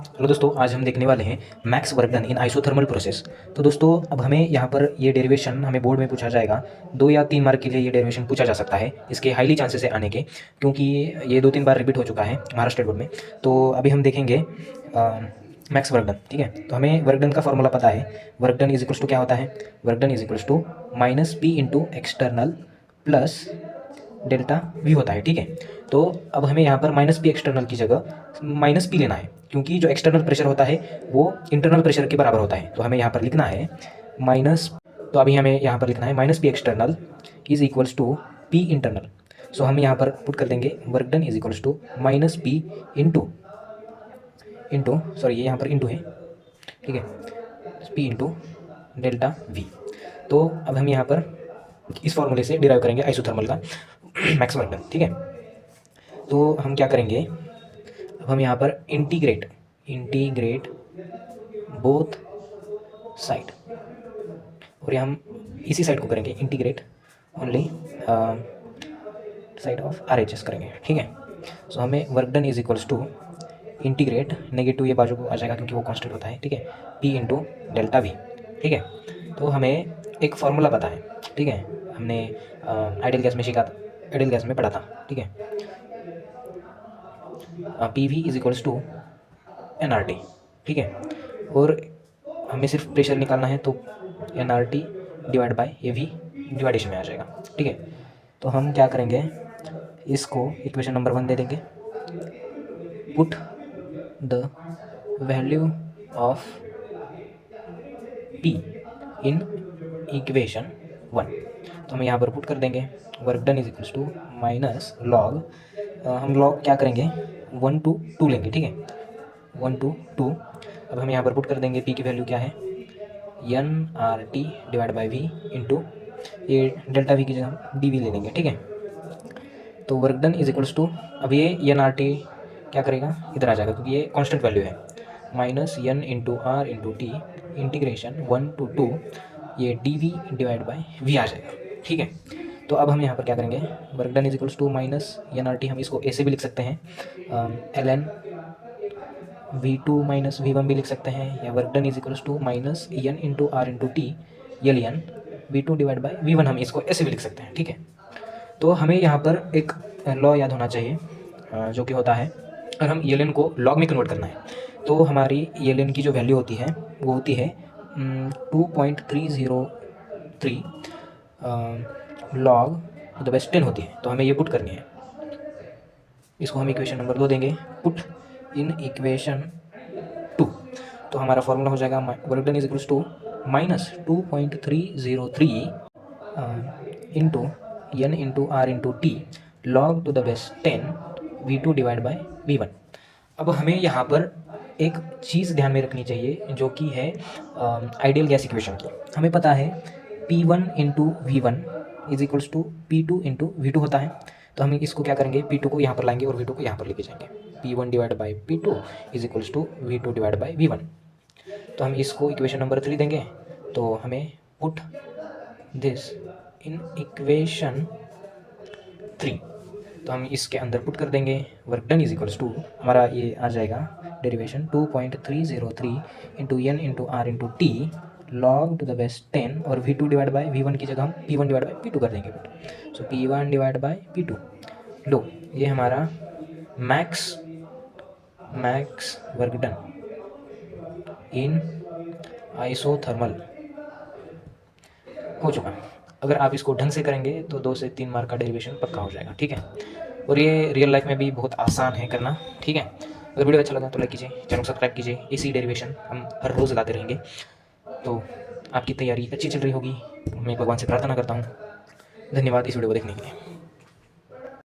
Hello दोस्तों, आज हम देखने वाले हैं max work done in isothermal process. तो दोस्तों अब हमें यहाँ पर ये डेरिवेशन हमें बोर्ड में पूछा जाएगा। 2 या 3 मार्क के लिए ये डेरिवेशन पूछा जा सकता है, इसके हाईली चांसेस है आने के, क्योंकि ये 2-3 बार रिपीट हो चुका है महाराष्ट्र बोर्ड में। तो अभी हम देखेंगे मैक्स वर्क डन। ठीक है, तो हमें वर्क डन का फॉर्मूला पता है। Work done is equals to क्या होता है? Work done is equals to minus P into external plus delta V होता है। ठीक है, तो अब हमें यहाँ पर माइनस पी एक्सटर्नल की जगह माइनस पी लेना है, क्योंकि जो एक्सटर्नल प्रेशर होता है वो इंटरनल प्रेशर के बराबर होता है। तो हमें यहाँ पर लिखना है माइनस, तो अभी हमें यहाँ पर लिखना है minus P external is equals to P internal. So हम यहाँ पर पुट कर देंगे work done is equals to minus P into sorry ये यहाँ पर इंटू है, ठीक है, पी इंटू डेल्टा वी। तो अब हम यहाँ पर इस फॉर्मूले से डिराइव करेंगे आइसोथर्मल का मैक्स वर्क डन। ठीक है, तो हम क्या करेंगे, अब हम यहाँ पर इंटीग्रेट बोथ साइड, और ये हम इसी साइड को करेंगे integrate only side of R H S करेंगे। ठीक है, सो हमें work done is equals to integrate, negative ये बाजू को आ जाएगा क्योंकि वो कांस्टेंट होता है। ठीक है, पी इंटू डेल्टा वी। ठीक है, तो हमें एक फार्मूला पता है। ठीक है, हमने आइडियल गैस में सीखा था, आइडियल गैस में पढ़ा था। ठीक है, P V is equals to N R T. ठीक है, और हमें सिर्फ प्रेशर निकालना है, तो N R T divide by A V division में आ जाएगा। ठीक है, तो हम क्या करेंगे, इसको इक्वेशन नंबर 1 दे देंगे। Put the value of P in equation 1। तो हम यहाँ पर पुट कर देंगे work done is equals to minus log, हम लॉग क्या करेंगे 1 to 2 लेंगे। ठीक है, 1 to 2। अब हम यहाँ पर पुट कर देंगे पी की वैल्यू क्या है, N R T divide by V into ये डेल्टा वी की जगह हम डी वी ले लेंगे। ठीक है, तो work done is equals to, अब ये एन आर टी क्या करेगा, इधर आ जाएगा क्योंकि ये कांस्टेंट वैल्यू है, minus N into R into T integration 1 to 2 ये D V divide by V आ जाएगा। ठीक है, तो अब हम यहाँ पर क्या करेंगे, work done is equals to minus N R T, हम इसको ऐसे भी लिख सकते हैं, L N V two minus V one भी लिख सकते हैं, या work done is equals to minus N into R into T L N V two divide by V one, हम इसको ऐसे भी लिख सकते हैं। ठीक है, तो हमें यहाँ पर एक लॉ याद होना चाहिए, जो कि होता है, और हम एल एन को लॉग में कन्वर्ट करना है, तो हमारी एल एन की जो वैल्यू होती है वो होती है 2.303 लॉग द बेस 10 होती है। तो हमें ये पुट करनी है, इसको हम इक्वेशन नंबर 2 देंगे, पुट इन इक्वेशन 2। तो हमारा फॉर्मूला हो जाएगा work done is equals to minus 2.303 into N into R into T log to the base 10 V two divide by V one. अब हमें यहाँ पर एक चीज़ ध्यान में रखनी चाहिए, जो कि है आइडियल गैस इक्वेशन की। हमें पता है P1 into V one is equals to P2 into V two होता है। तो हम इसको क्या करेंगे, P2 को यहाँ पर लाएंगे और V2 को यहाँ पर लेके जाएंगे। P1 divide by P2 is equals to V2 divide by V1। तो हम इसको इक्वेशन नंबर 3 देंगे, तो हमें पुट दिस इन इक्वेशन 3। तो हम इसके अंदर पुट कर देंगे work done is equals to, हमारा ये आ जाएगा derivation 2.303 into N into R into T log to the base 10, और V2 डिवाइड बाई V1 की जगह हम P1 डिवाइड बाई P2 कर देंगे। सो P1 डिवाइड बाई P2, लो ये हमारा max work done in isothermal हो चुका। अगर आप इसको ढंग से करेंगे तो 2 से 3 मार्क का डेरिवेशन पक्का हो जाएगा। ठीक है, और ये रियल लाइफ में भी बहुत आसान है करना। ठीक है, अगर वीडियो अच्छा लगा तो लाइक कीजिए, चैनल को सब्सक्राइब कीजिए, इसी डेरिवेशन हम हर रोज़ लाते रहेंगे। तो आपकी तैयारी अच्छी चल रही होगी, मैं भगवान से प्रार्थना करता हूँ। धन्यवाद इस वीडियो को देखने के लिए।